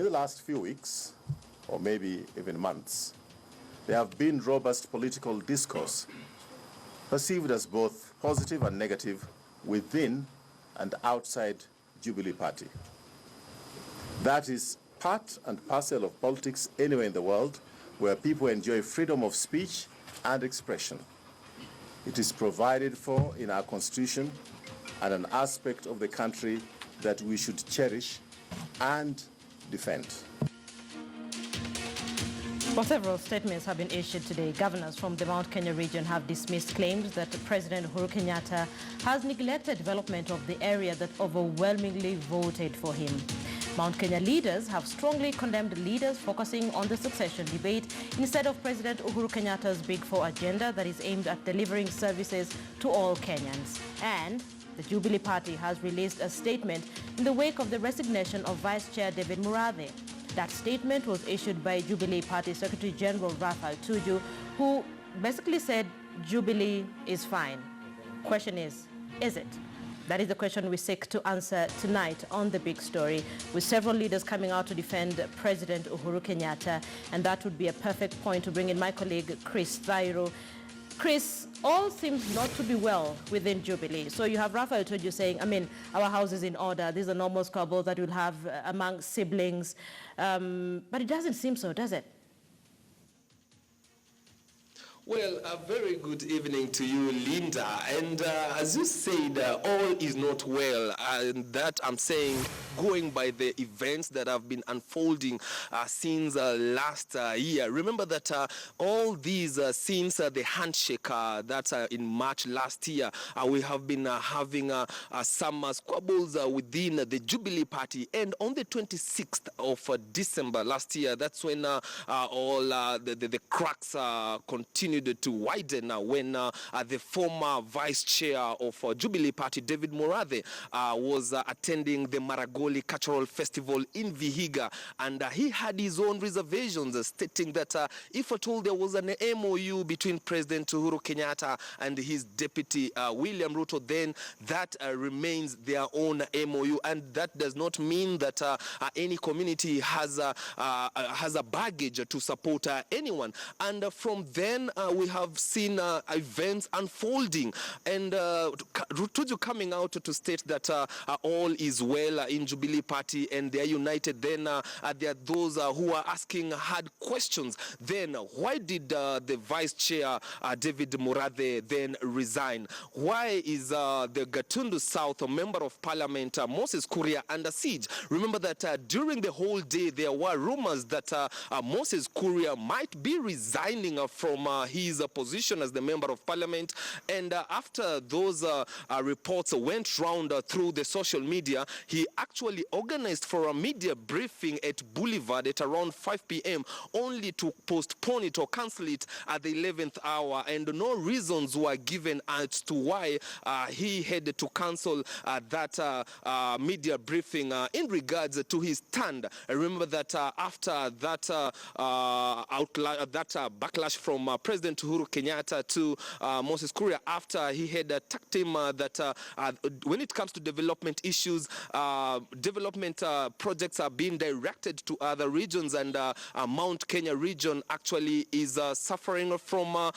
the last few weeks, or maybe even months, there have been robust political discourse, perceived as both positive and negative within and outside Jubilee Party. That is part and parcel of politics anywhere in the world where people enjoy freedom of speech and expression. It is provided for in our Constitution and an aspect of the country that we should cherish and defend. Well, several statements have been issued today. Governors from the Mount Kenya region have dismissed claims that President Uhuru Kenyatta has neglected development of the area that overwhelmingly voted for him. Mount Kenya leaders have strongly condemned leaders focusing on the succession debate instead of President Uhuru Kenyatta's Big Four agenda that is aimed at delivering services to all Kenyans. And the Jubilee Party has released a statement in the wake of the resignation of Vice Chair David Murathe. That statement was issued by Jubilee Party Secretary General Raphael Tuju, who basically said Jubilee is fine. Question is it? That is the question we seek to answer tonight on The Big Story, with several leaders coming out to defend President Uhuru Kenyatta, and that would be a perfect point to bring in my colleague Chris Thairo. Chris, all seems not to be well within Jubilee. So you have Raphael Tuju saying, our house is in order. These are normal squabbles that you'll have among siblings. But it doesn't seem so, does it? Well, a very good evening to you, Linda. And as you said, all is not well. And that I'm saying, going by the events that have been unfolding since last year. Remember that all these since the handshake that's in March last year, we have been having some squabbles within the Jubilee Party. And on the 26th of December last year, that's when all the cracks continued to widen when the former vice chair of Jubilee Party, David Murathe, was attending the Maragoli Cultural Festival in Vihiga, and he had his own reservations, stating that if at all there was an MOU between President Uhuru Kenyatta and his deputy William Ruto, then that remains their own MOU, and that does not mean that any community has a baggage to support anyone. And from then we have seen events unfolding, and Tuju coming out to state that all is well in Jubilee Party and they are united. Then there are those who are asking hard questions. Then why did the vice chair David Murathe then resign? Why is the Gatundu South member of parliament Moses Kuria under siege? Remember that during the whole day there were rumors that Moses Kuria might be resigning from his position as the member of parliament, and after those reports went round through the social media, he actually organized for a media briefing at Boulevard at around 5 p.m. only to postpone it or cancel it at the 11th hour, and no reasons were given as to why he had to cancel that media briefing in regards to his stand. Remember that after that backlash from President Uhuru Kenyatta to Moses Kuria, after he had attacked him that when it comes to development issues, development projects are being directed to other regions, and Mount Kenya region actually is suffering from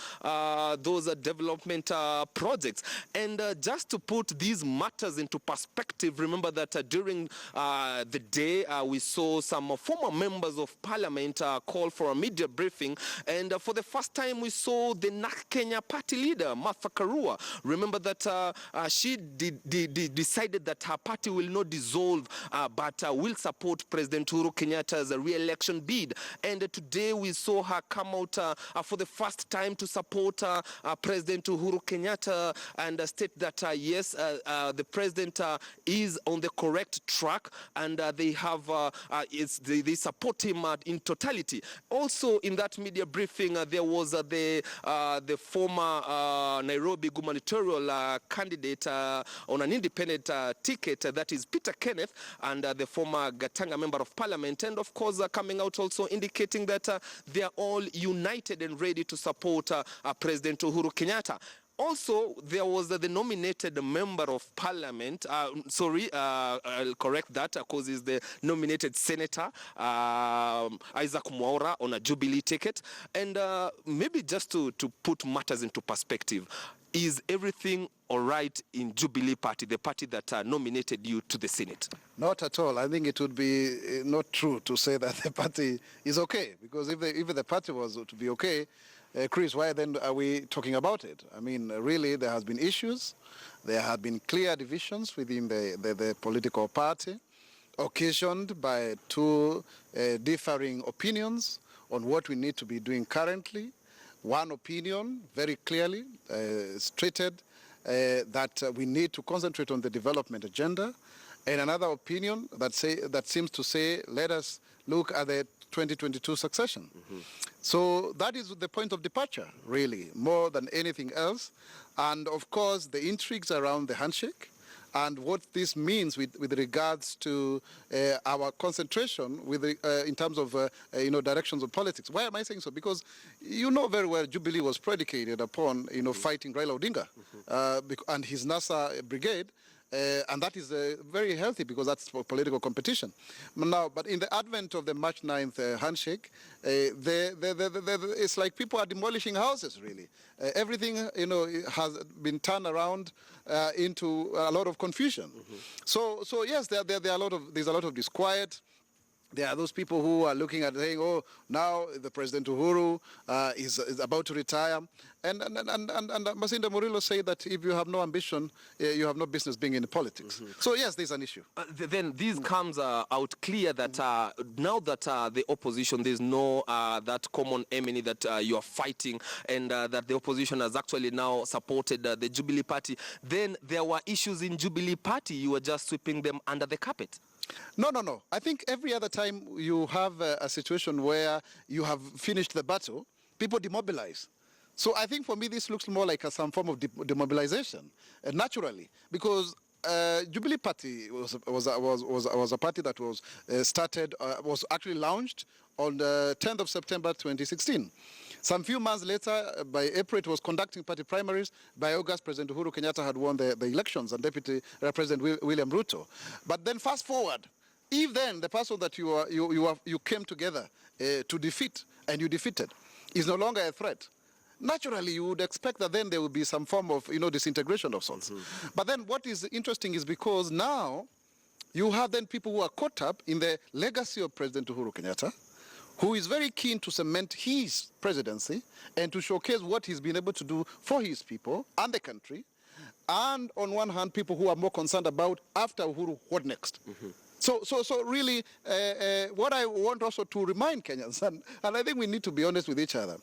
those development projects. And just to put these matters into perspective, remember that during the day we saw some former members of parliament call for a media briefing, and for the first time we saw the NAK Kenya party leader, Martha Karua. Remember that she decided that her party will not dissolve, but will support President Uhuru Kenyatta's re-election bid. And today we saw her come out for the first time to support President Uhuru Kenyatta and state that yes, the president is on the correct track, and they have they support him in totality. Also in that media briefing there was the former Nairobi gubernatorial candidate on an independent ticket, that is Peter Kenneth, and the former Gatanga member of parliament, and of course coming out also indicating that they are all united and ready to support President Uhuru Kenyatta. Also, there was the nominated member of parliament, I'll correct that because he's the nominated senator, Isaac Mwaura, on a Jubilee ticket. And maybe just to put matters into perspective, is everything all right in Jubilee Party, the party that nominated you to the Senate? Not at all. I think it would be not true to say that the party is okay, because if the party was to be okay, Chris, why then are we talking about it? I mean, really, there has been issues. There have been clear divisions within the political party, occasioned by two differing opinions on what we need to be doing currently. One opinion, very clearly stated that we need to concentrate on the development agenda, and another opinion that seems to say, let us look at the 2022 succession. Mm-hmm. So that is the point of departure, really, more than anything else. And of course, the intrigues around the handshake and what this means with regards to our concentration in terms of directions of politics. Why am I saying so? Because you know very well Jubilee was predicated upon fighting Raila Odinga and his NASA brigade. And that is very healthy, because that's for political competition. Now, but in the advent of the March 9th handshake, it's like people are demolishing houses, really. Everything, has been turned around into a lot of confusion. Mm-hmm. So yes, there's a lot of disquiet. There are those people who are looking at saying, oh, now the President Uhuru is about to retire. And Masinda Murillo said that if you have no ambition, you have no business being in politics. Mm-hmm. So yes, there's an issue. Then this comes out clear that now that the opposition, there's no that common enemy that you are fighting, and that the opposition has actually now supported the Jubilee Party. Then there were issues in Jubilee Party. You were just sweeping them under the carpet. No. I think every other time you have a situation where you have finished the battle, people demobilize. So I think for me this looks more like some form of demobilization, naturally, because Jubilee Party was a party that was was actually launched on the 10th of September 2016. Some few months later, by April, it was conducting party primaries. By August, President Uhuru Kenyatta had won the elections, and Deputy President William Ruto. But then fast forward, if then the person that you came together to defeat, and you defeated, is no longer a threat, naturally you would expect that then there would be some form of disintegration of sorts. Mm-hmm. But then what is interesting is because now you have then people who are caught up in the legacy of President Uhuru Kenyatta, who is very keen to cement his presidency and to showcase what he's been able to do for his people and the country. And on one hand, people who are more concerned about after Uhuru, what next? Mm-hmm. So really, what I want also to remind Kenyans, and I think we need to be honest with each other.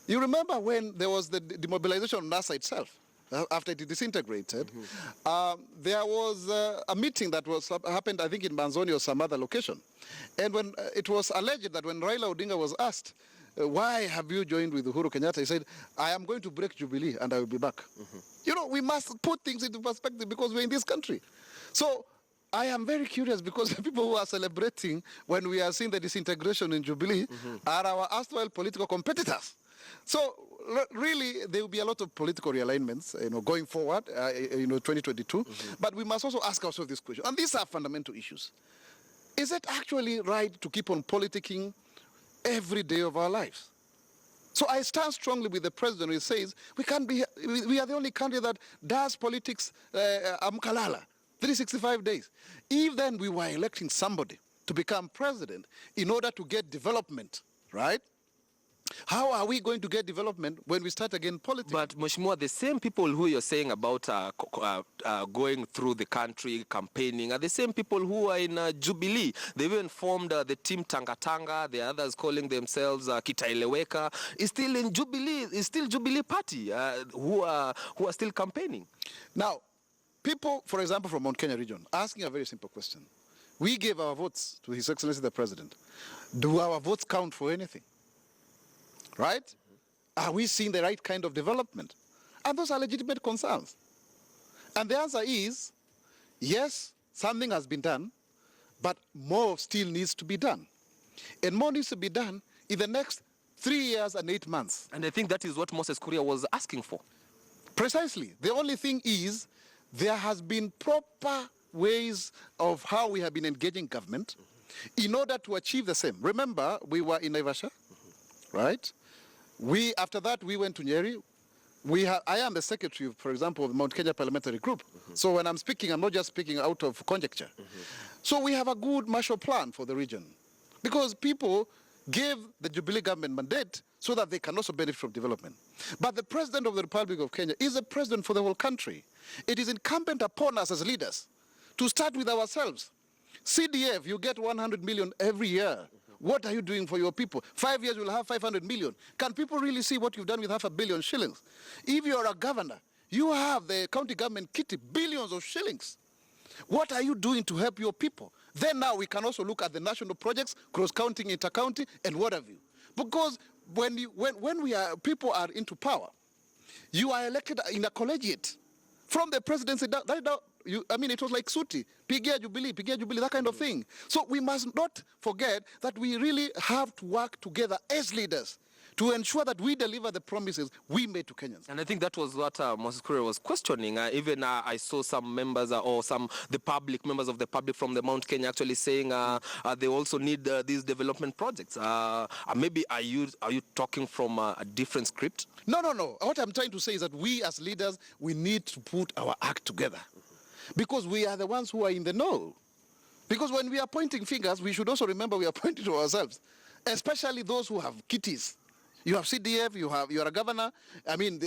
You remember when there was the demobilization of NASA itself? After it disintegrated, mm-hmm. There was a meeting that happened, I think, in Banzoni or some other location. And when it was alleged that when Raila Odinga was asked, why have you joined with Uhuru Kenyatta, he said, I am going to break Jubilee and I will be back. Mm-hmm. We must put things into perspective because we're in this country. So I am very curious, because the people who are celebrating when we are seeing the disintegration in Jubilee mm-hmm. are our erstwhile political competitors. So really, there will be a lot of political realignments, going forward, 2022. Mm-hmm. But we must also ask ourselves this question, and these are fundamental issues. Is it actually right to keep on politicking every day of our lives? So I stand strongly with the president who says we are the only country that does politics amkalala, 365 days. If then we were electing somebody to become president in order to get development, right? How are we going to get development when we start again politics? But Mheshimiwa, the same people who you're saying about going through the country campaigning are the same people who are in Jubilee. They even formed the team Tanga Tanga. The others calling themselves Kitaeleweka. Is still in Jubilee. Is still Jubilee Party who are still campaigning. Now, people, for example, from Mount Kenya region, asking a very simple question. We gave our votes to His Excellency the President. Do our votes count for anything? Right? Are we seeing the right kind of development? And those are legitimate concerns. And the answer is, yes, something has been done, but more still needs to be done. And more needs to be done in the next 3 years and 8 months. And I think that is what Moses Kuria was asking for. Precisely. The only thing is there has been proper ways of how we have been engaging government in order to achieve the same. Remember, we were in Naivasha, right? After that, we went to Nyeri. I am the secretary, for example, of the Mount Kenya Parliamentary Group. So when I'm speaking, I'm not just speaking out of conjecture. So we have a good Marshall Plan for the region because people gave the Jubilee government mandate so that they can also benefit from development. But the President of the Republic of Kenya is the president for the whole country. It is incumbent upon us as leaders to start with ourselves. CDF, you get 100 million every year. What are you doing for your people? 5 years, you'll have 500 million. Can people really see what you've done with $500 million shillings? If you're a governor, you have the county government kitty billions of shillings. What are you doing to help your people? Then now we can also look at the national projects, cross-county, inter-county, and what have you. Because when people are into power, you are elected in a collegiate. From the presidency, it was like Suti, Pigia Jubilee, that kind of thing. So we must not forget that we really have to work together as leaders to ensure that we deliver the promises we made to Kenyans. And I think that was what Moses Kuria was questioning. I saw some members members of the public from the Mount Kenya actually saying they also need these development projects. Maybe are you talking from a different script? No. What I'm trying to say is that we as leaders, we need to put our act together because we are the ones who are in the know. Because when we are pointing fingers, we should also remember we are pointing to ourselves, especially those who have kitties. You have CDF, you are a governor. I mean,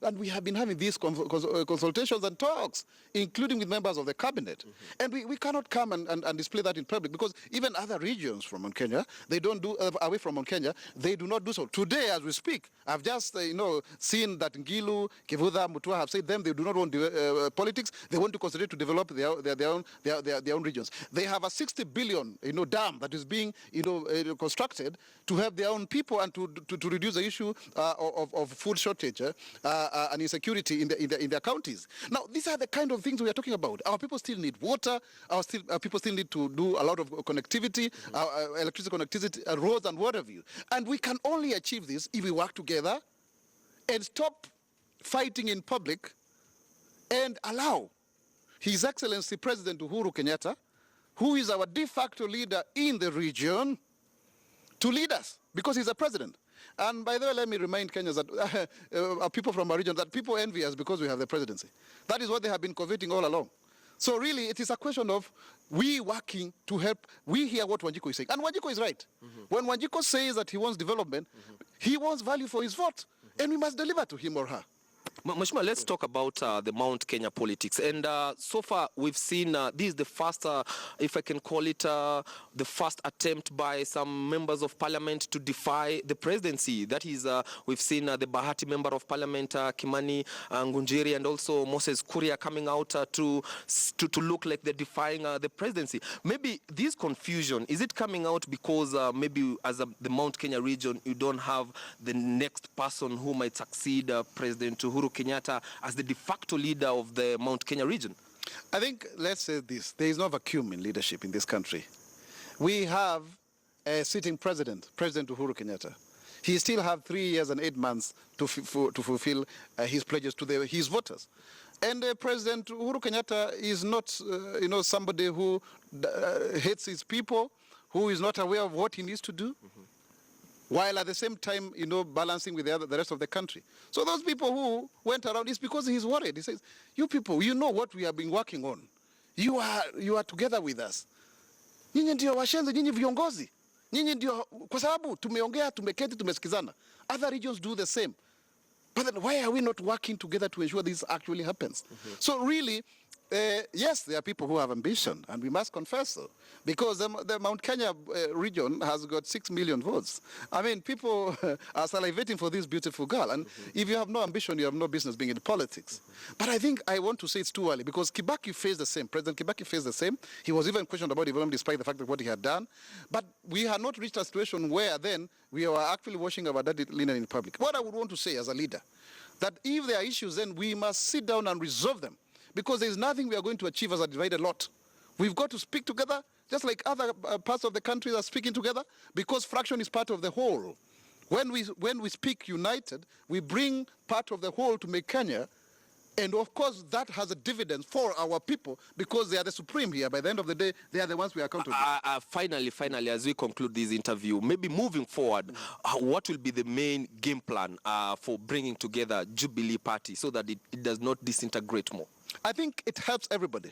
and we have been having these consultations and talks, including with members of the cabinet. And we cannot come and display that in public because even other regions from Mount Kenya, they don't do, away from Mount Kenya, they do not do so. Today, as we speak, I've just, seen that Ngilu, Kivutha, Mutua have said they do not want politics. They want to concentrate to develop their own regions. They have a 60 billion, dam that is being, constructed to help their own people and to reduce the issue of food shortage and insecurity in their counties. Now, these are the kind of things we are talking about. Our people still need water. Our people still need to do a lot of connectivity, electricity connectivity, roads and what have you. And we can only achieve this if we work together and stop fighting in public and allow His Excellency President Uhuru Kenyatta, who is our de facto leader in the region, to lead us because he's a president. And by the way, let me remind Kenyans that people from our region, that people envy us because we have the presidency. That is what they have been coveting all along. So really, it is a question of we working to help. We hear what Wanjiku is saying. And Wanjiku is right. When Wanjiku says that he wants development, he wants value for his vote. And we must deliver to him or her. Mheshimiwa, let's talk about the Mount Kenya politics. And so far, we've seen this is the first, if I can call it, the first attempt by some members of parliament to defy the presidency. That is, we've seen the Bahati member of parliament, Kimani Ngunjiri, and also Moses Kuria coming out to look like they're defying the presidency. Maybe this confusion, is it coming out because maybe as the Mount Kenya region, you don't have the next person who might succeed President Uhuru Kenyatta as the de facto leader of the Mount Kenya region? I think, let's say this, there is no vacuum in leadership in this country. We have a sitting president, President Uhuru Kenyatta. He still has 3 years and 8 months to fulfill his pledges to his voters. And President Uhuru Kenyatta is not, somebody who hates his people, who is not aware of what he needs to do. While at the same time, balancing with the rest of the country. So those people who went around, it's because he's worried. He says, you people, you know what we have been working on. You are together with us. Nyinyi ndio washenzi, nyinyi viongozi. Nyinyi ndio, kwa sababu tumeongea, tumeketi, tumesikizana. Other regions do the same. But then why are we not working together to ensure this actually happens? So really, yes, there are people who have ambition, and we must confess so, because the Mount Kenya region has got 6 million votes. I mean, people are salivating for this beautiful girl, and if you have no ambition, you have no business being in politics. But I think I want to say it's too early, because Kibaki faced the same. President Kibaki faced the same. He was even questioned about development despite the fact of what he had done. But we had not reached a situation where then we were actually washing our dirty linen in public. What I would want to say as a leader, that if there are issues, then we must sit down and resolve them. Because there is nothing we are going to achieve as a divided lot. We've got to speak together, just like other parts of the country are speaking together, because fraction is part of the whole. When we speak united, we bring part of the whole to make Kenya. And of course, that has a dividend for our people because they are the supreme here. By the end of the day, they are the ones we are accountable to. Finally, as we conclude this interview, maybe moving forward, what will be the main game plan for bringing together Jubilee Party so that it does not disintegrate more? I think it helps everybody.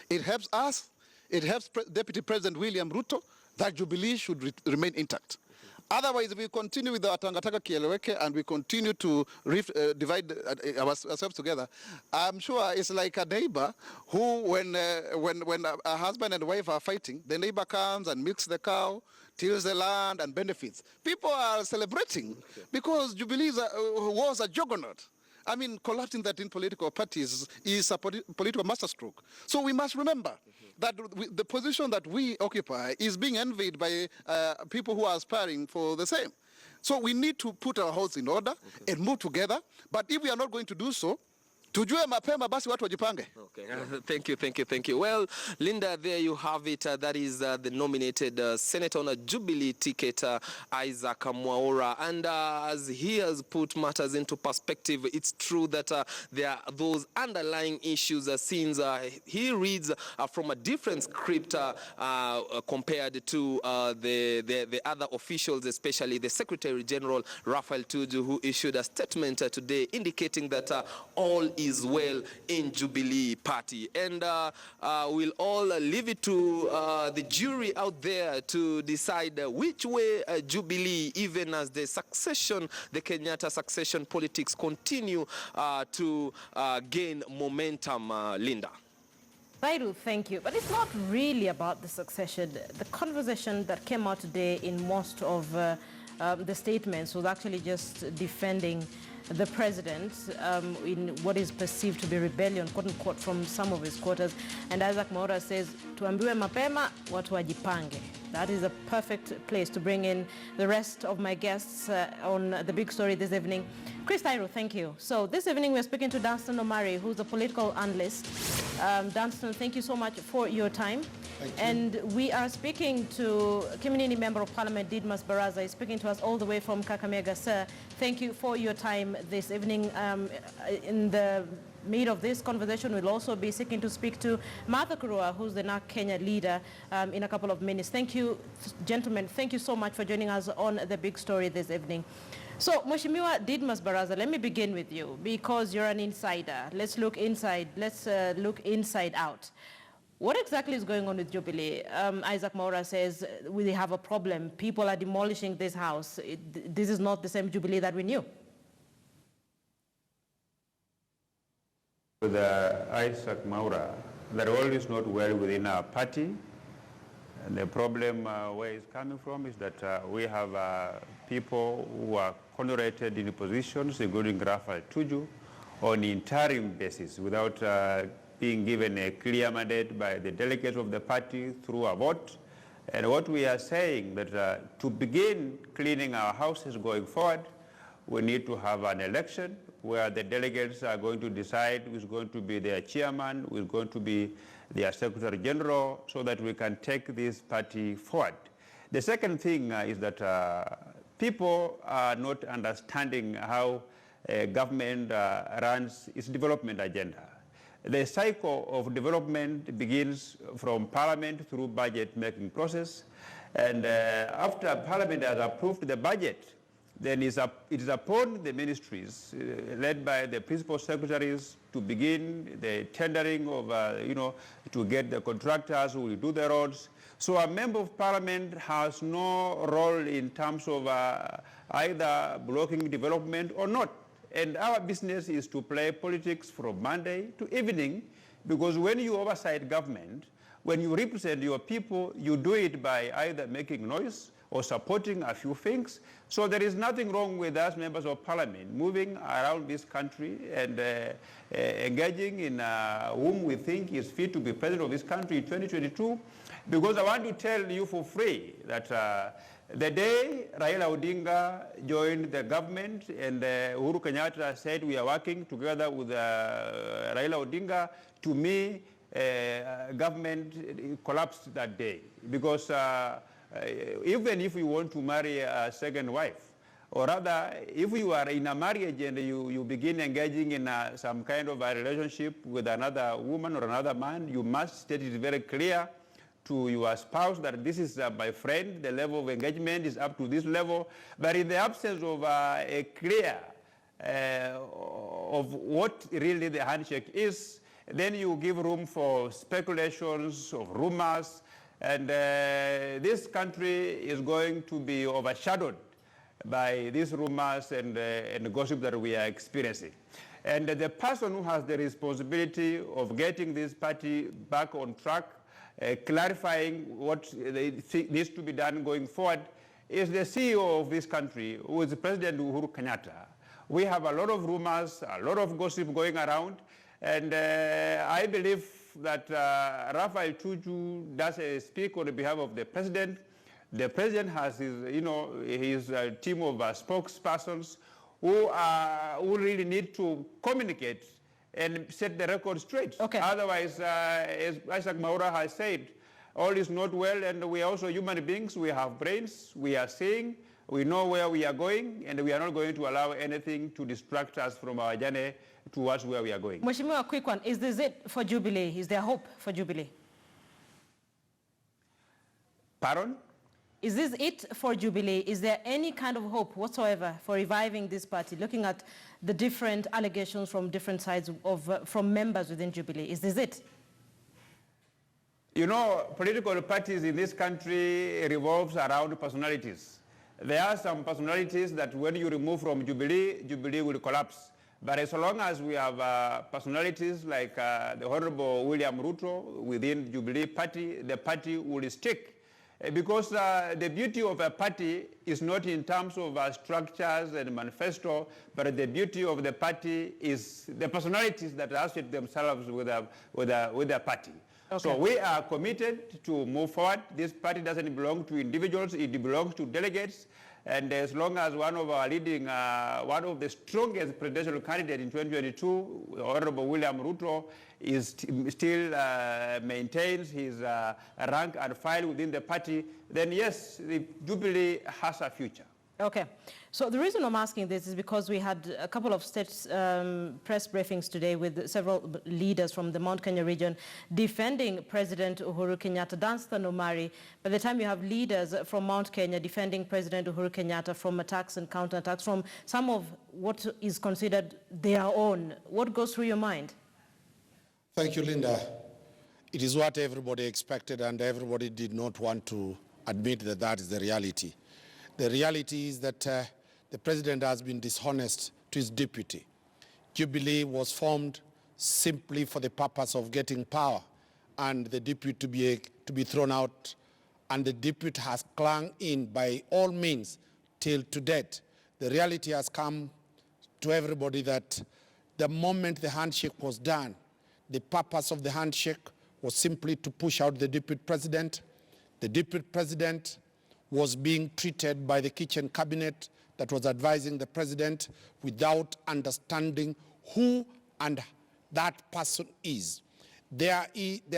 It helps us. It helps Deputy President William Ruto that Jubilee should remain intact. Otherwise, if we continue with the Tangataka Kieleweke and we continue to divide ourselves together, I'm sure it's like a neighbor who, when a husband and wife are fighting, the neighbor comes and milks the cow, tills the land and benefits. People are celebrating because Jubilee was a juggernaut. I mean, collapsing that in political parties is a political masterstroke. So we must remember that the position that we occupy is being envied by people who are aspiring for the same. So we need to put our house in order and move together. But if we are not going to do so, tujue mapema basi watu wajipange. Okay. Thank you. Well, Linda, there you have it. That is the nominated senator on a Jubilee ticket, Isaac Mwaura. And as he has put matters into perspective, it's true that there are those underlying issues since he reads from a different script compared to the other officials, especially the Secretary General, Raphael Tuju, who issued a statement today indicating that all is well in Jubilee Party. And we'll all leave it to the jury out there to decide which way Jubilee, even as the Kenyatta succession politics continue to gain momentum, Linda. Bairu, thank you. But it's not really about the succession. The conversation that came out today in most of the statements was actually just defending the president in what is perceived to be rebellion, quote unquote, from some of his quarters. And Isaac Mwaura says, tuambiwe mapema, watu wajipange. That is a perfect place to bring in the rest of my guests on the big story this evening. Chris Tairo, thank you. So this evening we're speaking to Dunstan Omari, who's a political analyst. Dunstan, thank you so much for your time. And we are speaking to Community Member of Parliament Didmas Baraza. He's speaking to us all the way from Kakamega. Sir, thank you for your time this evening. In the midst of this conversation, we'll also be seeking to speak to Martha Karua, who's the NARC Kenya leader, in a couple of minutes. Thank you, gentlemen. Thank you so much for joining us on the big story this evening. So, Mheshimiwa Didmas Baraza, let me begin with you because you're an insider. Let's look inside. Let's look inside out. What exactly is going on with Jubilee? Isaac Mwaura says we have a problem. People are demolishing this house. This is not the same Jubilee that we knew. With Isaac Mwaura, that all is not well within our party. And the problem where it's coming from is that we have people who are connorated in positions, including Raphael Tuju, on interim basis without being given a clear mandate by the delegates of the party through a vote. And what we are saying that to begin cleaning our houses going forward, we need to have an election where the delegates are going to decide who is going to be their chairman, who is going to be their secretary general, so that we can take this party forward. The second thing is that people are not understanding how government runs its development agenda. The cycle of development begins from Parliament through budget making process, and after Parliament has approved the budget, then it is upon the ministries led by the principal secretaries to begin the tendering of, to get the contractors who will do the roads. So a member of Parliament has no role in terms of either blocking development or not. And our business is to play politics from Monday to evening, because when you oversight government, when you represent your people, you do it by either making noise or supporting a few things. So there is nothing wrong with us members of Parliament moving around this country and engaging in whom we think is fit to be president of this country in 2022. Because I want to tell you for free that the day Raila Odinga joined the government and Uhuru Kenyatta said we are working together with Raila Odinga, to me, government collapsed that day. Because even if we want to marry a second wife, Or rather, if you are in a marriage and you begin engaging in some kind of a relationship with another woman or another man, you must state it very clear to your spouse that this is my friend, the level of engagement is up to this level. But in the absence of a clear of what really the handshake is, then you give room for speculations, of rumors, and this country is going to be overshadowed by these rumors and gossip that we are experiencing. And the person who has the responsibility of getting this party back on track, clarifying what needs to be done going forward, is the CEO of this country, who is President Uhuru Kenyatta. We have a lot of rumors, a lot of gossip going around, and I believe that Raphael Tuju does speak on behalf of the president. The president has his, his team of spokespersons who really need to communicate and set the record straight. Okay. Otherwise, as Isaac Maura has said, all is not well, and we are also human beings. We have brains, we are seeing, we know where we are going, and we are not going to allow anything to distract us from our journey towards where we are going. Mheshimiwa, a quick one. Is this it for Jubilee? Is there hope for Jubilee? Pardon? Is this it for Jubilee? Is there any kind of hope whatsoever for reviving this party, looking at the different allegations from different sides from members within Jubilee? Is this it? You know, political parties in this country revolves around personalities. There are some personalities that when you remove from Jubilee, Jubilee will collapse. But as long as we have personalities like the Honorable William Ruto within Jubilee party, the party will stick. Because the beauty of a party is not in terms of structures and manifesto, but the beauty of the party is the personalities that associate themselves with the party. Okay. So we are committed to move forward. This party doesn't belong to individuals, it belongs to delegates. And as long as one of our leading, one of the strongest presidential candidates in 2022, Honorable William Ruto, is still maintains his rank and file within the party, then yes, the Jubilee has a future. Okay. So the reason I'm asking this is because we had a couple of press briefings today with several leaders from the Mount Kenya region defending President Uhuru Kenyatta. Danstan Omari, by the time you have leaders from Mount Kenya defending President Uhuru Kenyatta from attacks and counterattacks from some of what is considered their own, what goes through your mind? Thank you, Linda. It is what everybody expected, and everybody did not want to admit that that is the reality. The reality is that the president has been dishonest to his deputy. Jubilee was formed simply for the purpose of getting power and the deputy to be thrown out, and the deputy has clung in by all means till to date. The reality has come to everybody that the moment the handshake was done, the purpose of the handshake was simply to push out the deputy president. The deputy president was being treated by the kitchen cabinet that was advising the president without understanding who and that person is. There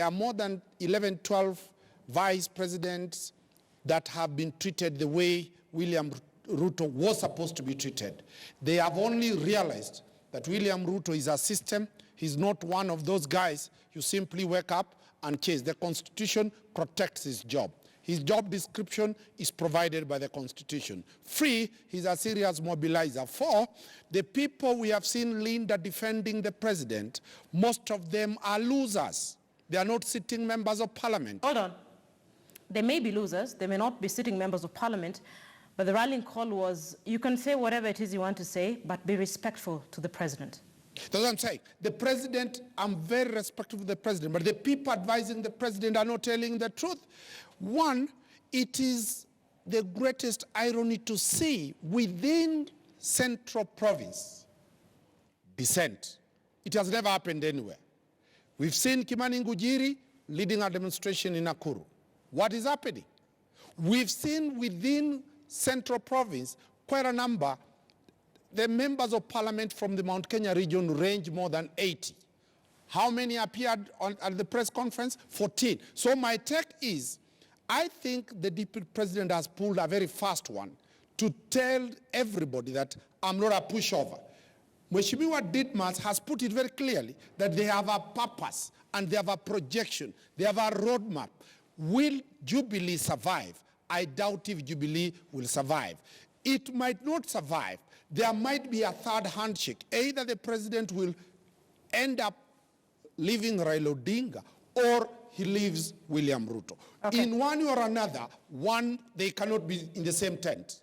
are more than 11, 12 vice presidents that have been treated the way William Ruto was supposed to be treated. They have only realized that William Ruto is a system. He's not one of those guys you simply wake up and chase. The Constitution protects his job. His job description is provided by the Constitution. Free, he's a serious mobilizer. For the people we have seen Linda defending the president, most of them are losers. They are not sitting members of parliament. Hold on. They may be losers, they may not be sitting members of parliament, but the rallying call was, you can say whatever it is you want to say, but be respectful to the president. That's what I'm saying. The president, I'm very respectful of the president, but the people advising the president are not telling the truth. One, it is the greatest irony to see within Central Province dissent. It has never happened anywhere. We've seen Kimani Ngujiri leading a demonstration in Nakuru. What is happening? We've seen within Central Province quite a number. The members of parliament from the Mount Kenya region range more than 80. How many appeared at the press conference? 14. So my take is, I think the deputy president has pulled a very fast one to tell everybody that I'm not a pushover. Mheshimiwa Didmas has put it very clearly that they have a purpose and they have a projection, they have a roadmap. Will Jubilee survive? I doubt if Jubilee will survive. It might not survive. There might be a third handshake. Either the president will end up leaving Raila Odinga or he leaves William Ruto. Okay. In one or another, they cannot be in the same tent.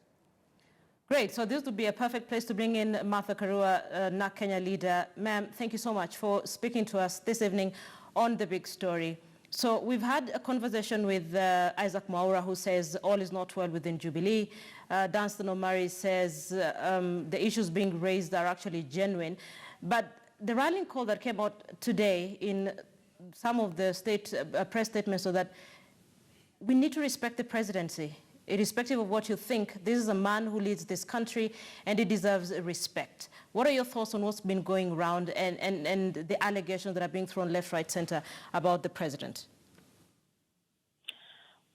Great. So this would be a perfect place to bring in Martha Karua, NARC Kenya leader. Ma'am, thank you so much for speaking to us this evening on The Big Story. So we've had a conversation with Isaac Mwaura, who says all is not well within Jubilee. Dunstan Omari says the issues being raised are actually genuine. But the rallying call that came out today in some of the state press statements, so that we need to respect the presidency. Irrespective of what you think, this is a man who leads this country and he deserves respect. What are your thoughts on what's been going around and the allegations that are being thrown left, right, center about the president?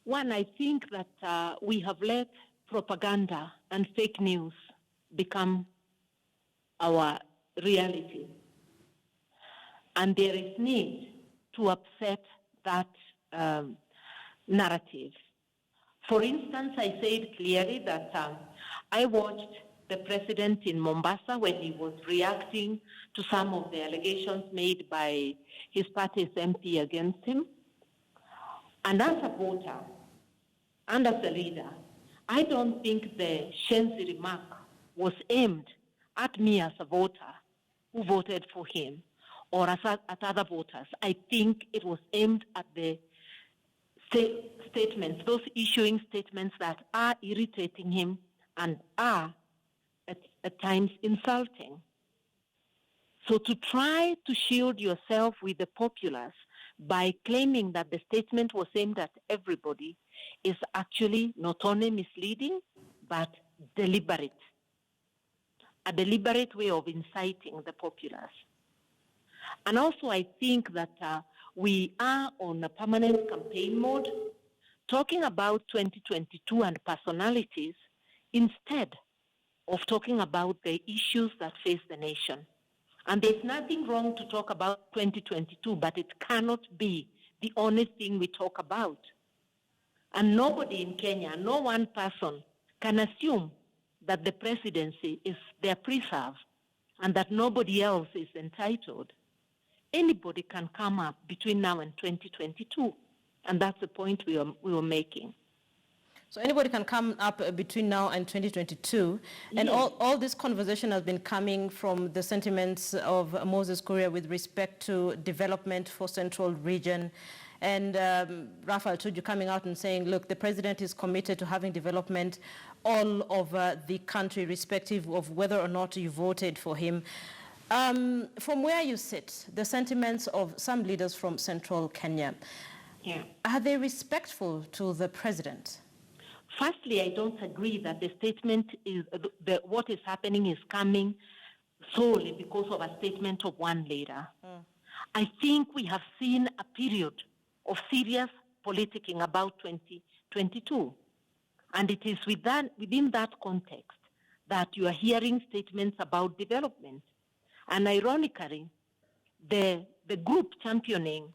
One, I think that we have let propaganda and fake news become our reality. And there is need to upset that narrative. For instance, I said clearly that I watched the president in Mombasa when he was reacting to some of the allegations made by his party's MP against him. And as a voter and as a leader, I don't think the Shenzi remark was aimed at me as a voter who voted for him or at other voters. I think it was aimed at the statements, those issuing statements that are irritating him and are at times insulting. So to try to shield yourself with the populace by claiming that the statement was aimed at everybody is actually not only misleading, but deliberate. A deliberate way of inciting the populace. And also I think that we are on a permanent campaign mode, talking about 2022 and personalities instead of talking about the issues that face the nation. And there's nothing wrong to talk about 2022, but it cannot be the only thing we talk about. And nobody in Kenya, no one person can assume that the presidency is their preserve and that nobody else is entitled. Anybody can come up between now and 2022, and that's the point we were making. So anybody can come up between now and 2022, and yes. all this conversation has been coming from the sentiments of Moses Kuria with respect to development for Central Region, and Raphael Tuju coming out and saying, look, the president is committed to having development all over the country, irrespective of whether or not you voted for him. From where you sit, the sentiments of some leaders from Central Kenya, are they respectful to the president? Firstly, I don't agree that the statement is, what is happening is coming solely because of a statement of one leader. I think we have seen a period of serious politicking about 2022. And it is within that context that you are hearing statements about development. And ironically, the group championing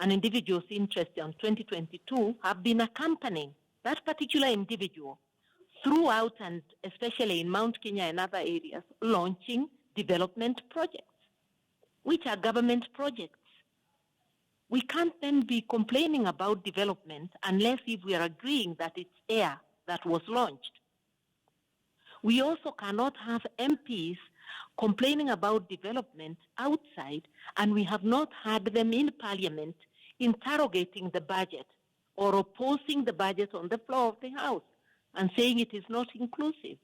an individual's interest in 2022 have been accompanying that particular individual throughout, and especially in Mount Kenya and other areas, launching development projects, which are government projects. We can't then be complaining about development unless if we are agreeing that it's air that was launched. We also cannot have MPs complaining about development outside, and we have not had them in Parliament interrogating the budget or opposing the budget on the floor of the House and saying it is not inclusive.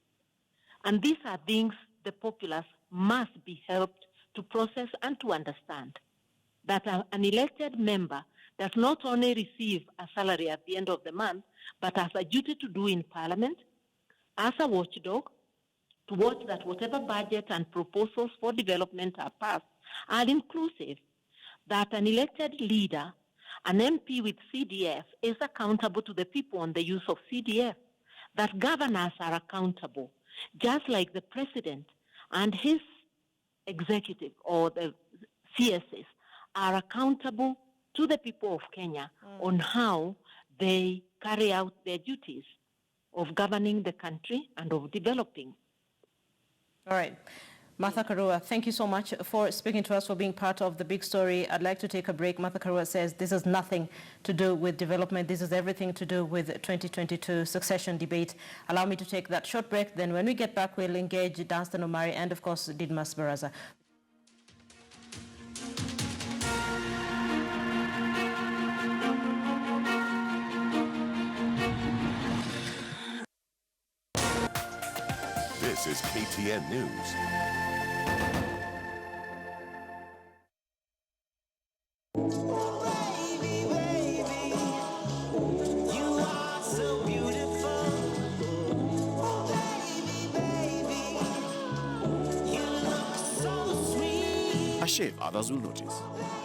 And these are things the populace must be helped to process and to understand, that an elected member does not only receive a salary at the end of the month, but has a duty to do in Parliament as a watchdog, to watch that whatever budget and proposals for development are passed are inclusive, that an elected leader, an MP with CDF, is accountable to the people on the use of CDF, that governors are accountable, just like the president and his executive or the CSs are accountable to the people of Kenya on how they carry out their duties of governing the country and of developing. All right. Martha Karua, thank you so much for speaking to us, for being part of the big story. I'd like to take a break. Martha Karua says this has nothing to do with development. This has everything to do with 2022 succession debate. Allow me to take that short break. Then when we get back, we'll engage Danstan Omari and, of course, Didmas Baraza. This is KTN News. A shave others will notice.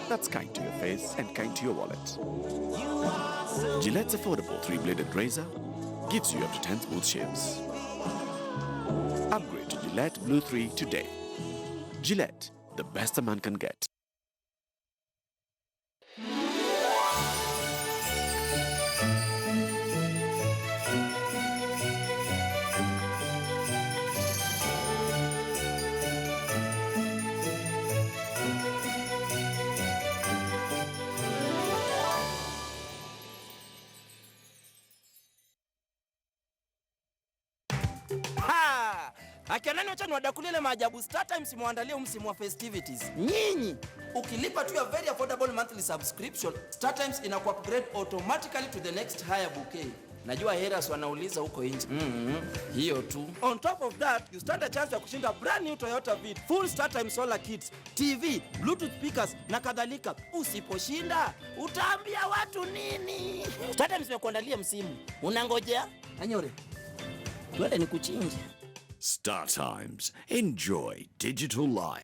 That's kind to your face and kind to your wallet. Gillette's affordable 3-bladed razor gives you up to 10 smooth shaves. Upgrade to Gillette Blue 3 today. Gillette, the best a man can get. Akianani wacha niwadakulie maajabu StarTimes muandalie msimu wa festivities. Nyinyi ukilipa tu ya very affordable monthly subscription, StarTimes inaku-upgrade automatically to the next higher bouquet. Najua haters wanauliza huko nje. Hiyo tu. On top of that, you stand a chance ya kushinda brand new Toyota Vid, full StarTimes solar kits, TV, Bluetooth speakers na kadhalika. Usiposhinda, utaambia watu nini? StarTimes imekuandalia msimu. Unangojea? Anyore. Twende nikuchinje. StarTimes. Enjoy digital life.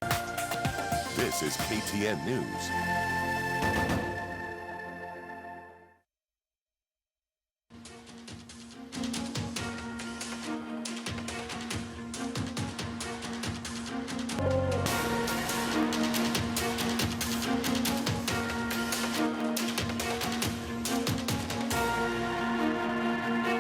This is KTN News.